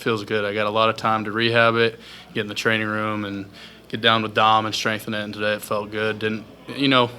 feels good. I got a lot of time to rehab it, get in the training room, and get down with Dom and strengthen it. And today it felt good. Didn't,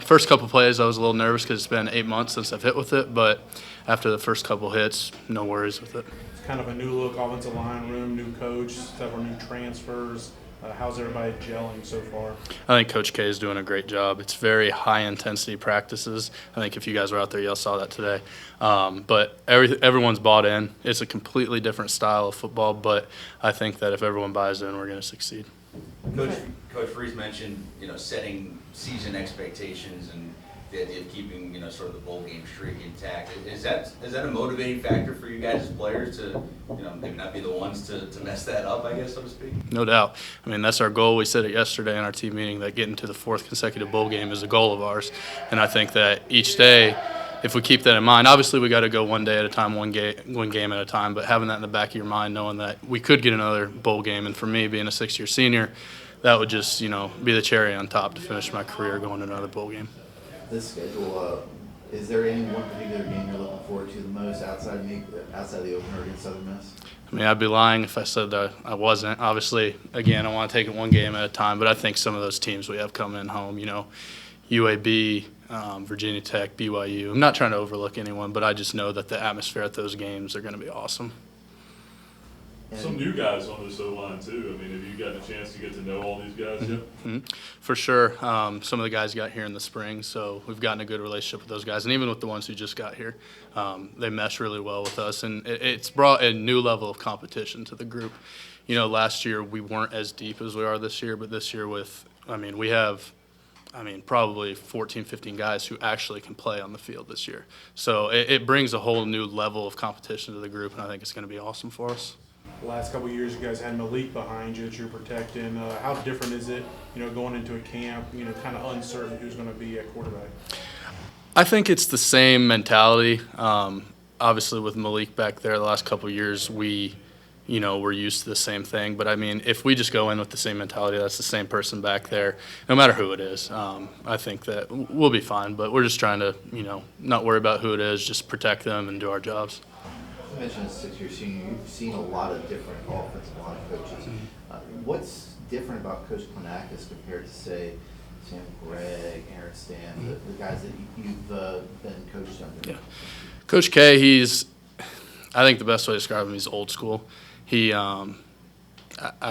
first couple plays I was a little nervous because it's been 8 months since I've hit with it, but after the first couple hits, no worries with it. It's kind of a new look offensive line room, new coach, several new transfers. How's everybody gelling so far? I think Coach K is doing a great job. It's very high-intensity practices. I think if you guys were out there, y'all saw that today. But everyone's bought in. It's a completely different style of football, but I think that if everyone buys in, we're going to succeed. Coach Freeze mentioned, setting season expectations and the idea of keeping, sort of the bowl game streak intact. Is that a motivating factor for you guys as players to, maybe not be the ones to mess that up, I guess, so to speak? No doubt. I mean, that's our goal. We said it yesterday in our team meeting that getting to the 4th consecutive bowl game is a goal of ours. And I think that each day, if we keep that in mind, obviously we got to go one day at a time, one game at a time, but having that in the back of your mind, knowing that we could get another bowl game, and for me, being a 6-year senior, that would just, be the cherry on top to finish my career going to another bowl game. This schedule, is there any one particular game you're looking forward to the most outside of the opener against Southern Miss? I mean, I'd be lying if I said that I wasn't. Obviously, again, I want to take it one game at a time, but I think some of those teams we have coming in home, UAB, Virginia Tech, BYU. I'm not trying to overlook anyone, but I just know that the atmosphere at those games are going to be awesome. Some new guys on this O-line too. I mean, have you gotten a chance to get to know all these guys yet? Mm-hmm. For sure. Some of the guys got here in the spring, so we've gotten a good relationship with those guys. And even with the ones who just got here, they mesh really well with us. And it's brought a new level of competition to the group. Last year we weren't as deep as we are this year, but this year we have probably 14, 15 guys who actually can play on the field this year. So it brings a whole new level of competition to the group, and I think it's going to be awesome for us. The last couple of years, you guys had Malik behind you that you're protecting. How different is it, going into a camp, kind of uncertain who's going to be at quarterback? I think it's the same mentality. Obviously, with Malik back there the last couple of years, we're used to the same thing. But, if we just go in with the same mentality, that's the same person back there, no matter who it is, I think that we'll be fine. But we're just trying to, not worry about who it is, just protect them and do our jobs. You mentioned as a 6-year senior, you've seen a lot of different offensive line coaches. What's different about Coach Planakis compared to, say, Sam Gregg, Aaron Stam, the guys that you've been coached under? Yeah. Coach K, I think the best way to describe him, he's old school. I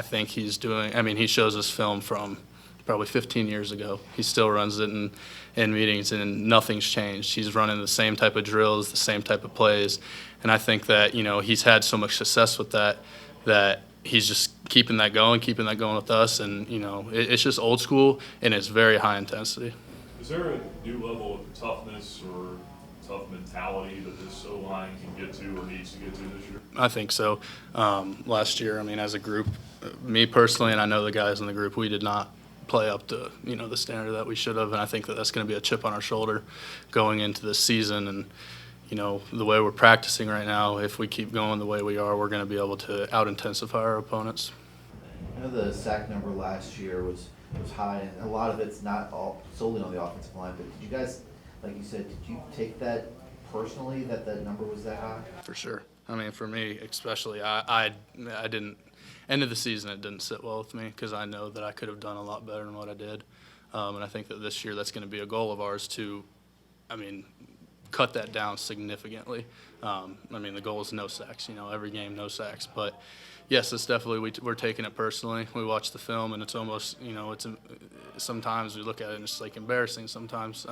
think he shows us film from probably 15 years ago. He still runs it in meetings, and nothing's changed. He's running the same type of drills, the same type of plays, and I think that, he's had so much success with that he's just keeping that going with us, and, it's just old school, and it's very high intensity. Is there a new level of toughness or tough mentality that this O-line can get to or needs to get to this year? I think so. Last year, as a group, me personally, and I know the guys in the group, we did not play up to the standard that we should have, and I think that that's going to be a chip on our shoulder going into this season. And the way we're practicing right now, if we keep going the way we are, we're going to be able to out-intensify our opponents. I know the sack number last year was high, and a lot of it's not all solely on the offensive line, but did you guys, like you said, did you take that personally, that number was that high? For sure. For me especially, I didn't – end of the season it didn't sit well with me because I know that I could have done a lot better than what I did. And I think that this year that's going to be a goal of ours to, cut that down significantly. The goal is no sacks, every game, no sacks. But, yes, it's definitely we're taking it personally. We watch the film, and it's almost, sometimes we look at it and it's like embarrassing sometimes.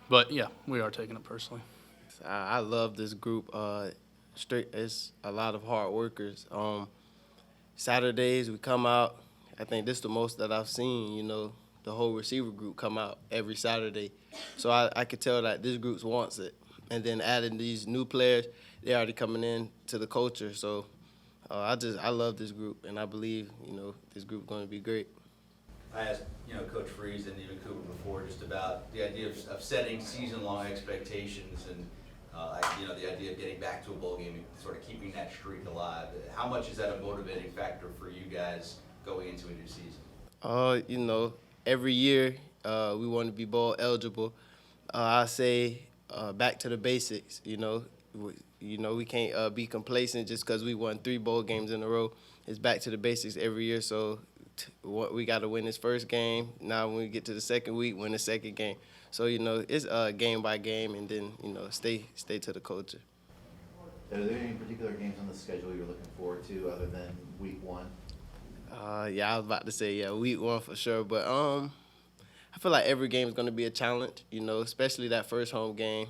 But, yeah, we are taking it personally. I love this group. It's a lot of hard workers. Saturdays we come out. I think this is the most that I've seen, the whole receiver group come out every Saturday. So I could tell that this group wants it. And then adding these new players, they're already coming in to the culture. So I love this group, and I believe, this group is going to be great. I asked, Coach Freeze and even Cooper before just about the idea of setting season-long expectations and, the idea of getting back to a bowl game and sort of keeping that streak alive. How much is that a motivating factor for you guys going into a new season? Every year we want to be bowl eligible. I say back to the basics, we can't be complacent just because we won 3 bowl games in a row. It's back to the basics every year. So we got to win this first game. Now when we get to the second week, win the second game. So it's game by game, and then stay to the culture. Are there any particular games on the schedule you're looking forward to other than week 1? Yeah, I was about to say week 1 for sure, but I feel like every game is going to be a challenge. Especially that first home game.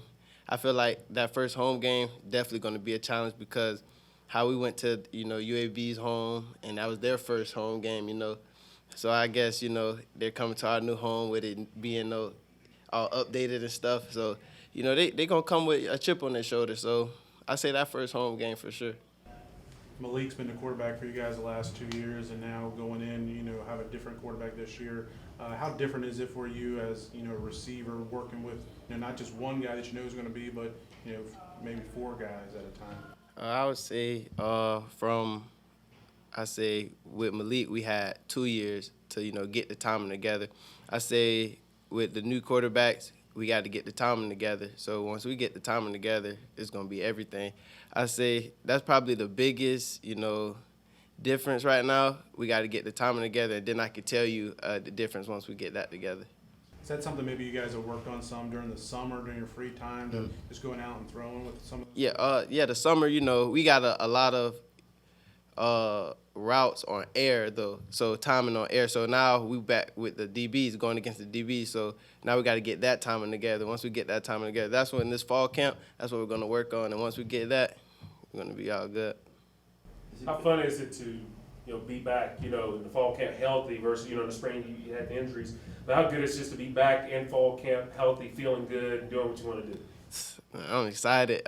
I feel like that first home game definitely going to be a challenge because how we went to UAB's home and that was their first home game. So I guess they're coming to our new home with it being all updated and stuff. So they gonna come with a chip on their shoulder. So I say that first home game for sure. Malik's been the quarterback for you guys the last 2 years, and now going in, have a different quarterback this year. How different is it for you as a receiver working with not just one guy that you know is going to be, but maybe 4 guys at a time? I would say with Malik we had 2 years to get the timing together. I say with the new quarterbacks we got to get the timing together. So once we get the timing together, it's gonna be everything. I say that's probably the biggest difference right now. We got to get the timing together, and then I could tell you the difference once we get that together. Is that something maybe you guys have worked on some during the summer, during your free time, to just going out and throwing with some of the The summer, we got a lot of routes on air though, so timing on air. So now we back with the DBs going against the DBs. So now we got to get that timing together. Once we get that timing together, that's when this fall camp. That's what we're gonna work on. And once we get that, we're gonna be all good. How fun is it to be back in the fall camp healthy versus in the spring you had the injuries? But how good is it just to be back in fall camp healthy, feeling good, and doing what you want to do? I'm excited.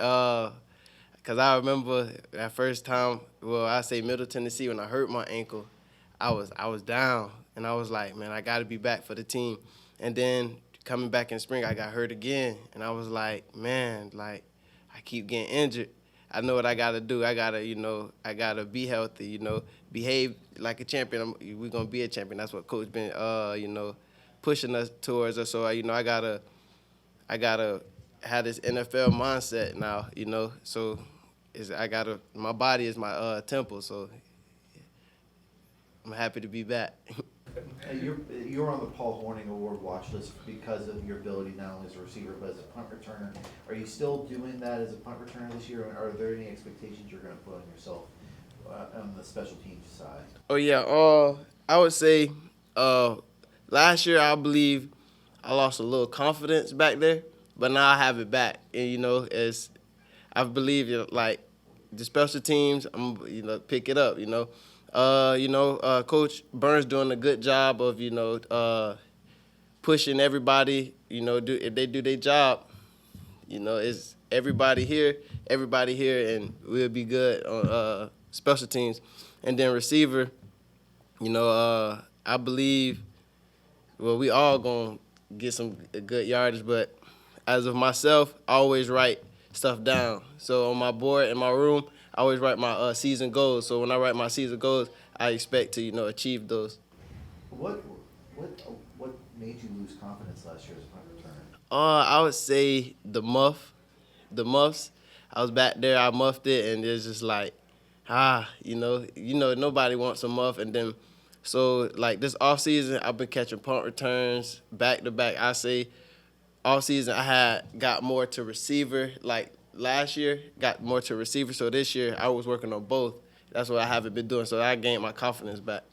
Cause I remember that first time, I say Middle Tennessee, when I hurt my ankle, I was down, and I was like, man, I got to be back for the team. And then coming back in spring, I got hurt again, and I was like, man, I keep getting injured. I know what I gotta do. I gotta be healthy. Behave like a champion. We're gonna be a champion. That's what Coach been, pushing us towards us. So I gotta have this NFL mindset now. So my body is my temple. So I'm happy to be back. You're on the Paul Hornung Award watch list because of your ability not only as a receiver but as a punt returner. Are you still doing that as a punt returner this year, or are there any expectations you're going to put on yourself on the special teams side? Oh yeah, I would say last year I believe I lost a little confidence back there, but now I have it back, and as I believe the special teams, I'm pick it up, Coach Burns doing a good job of, pushing everybody, if they do their job, it's everybody here, and we'll be good on special teams. And then receiver, I believe, we all going to get some good yardage, but as of myself, I always write stuff down. So on my board in my room, I always write my season goals. So when I write my season goals, I expect to, achieve those. What made you lose confidence last year as a punt returner? I would say the muffs. I was back there, I muffed it, and it's just nobody wants a muff. And then, so this off season, I've been catching punt returns back to back. I say, off season I got more to receiver. Last year, got more to receiver. So this year, I was working on both. That's what I haven't been doing. So I gained my confidence back.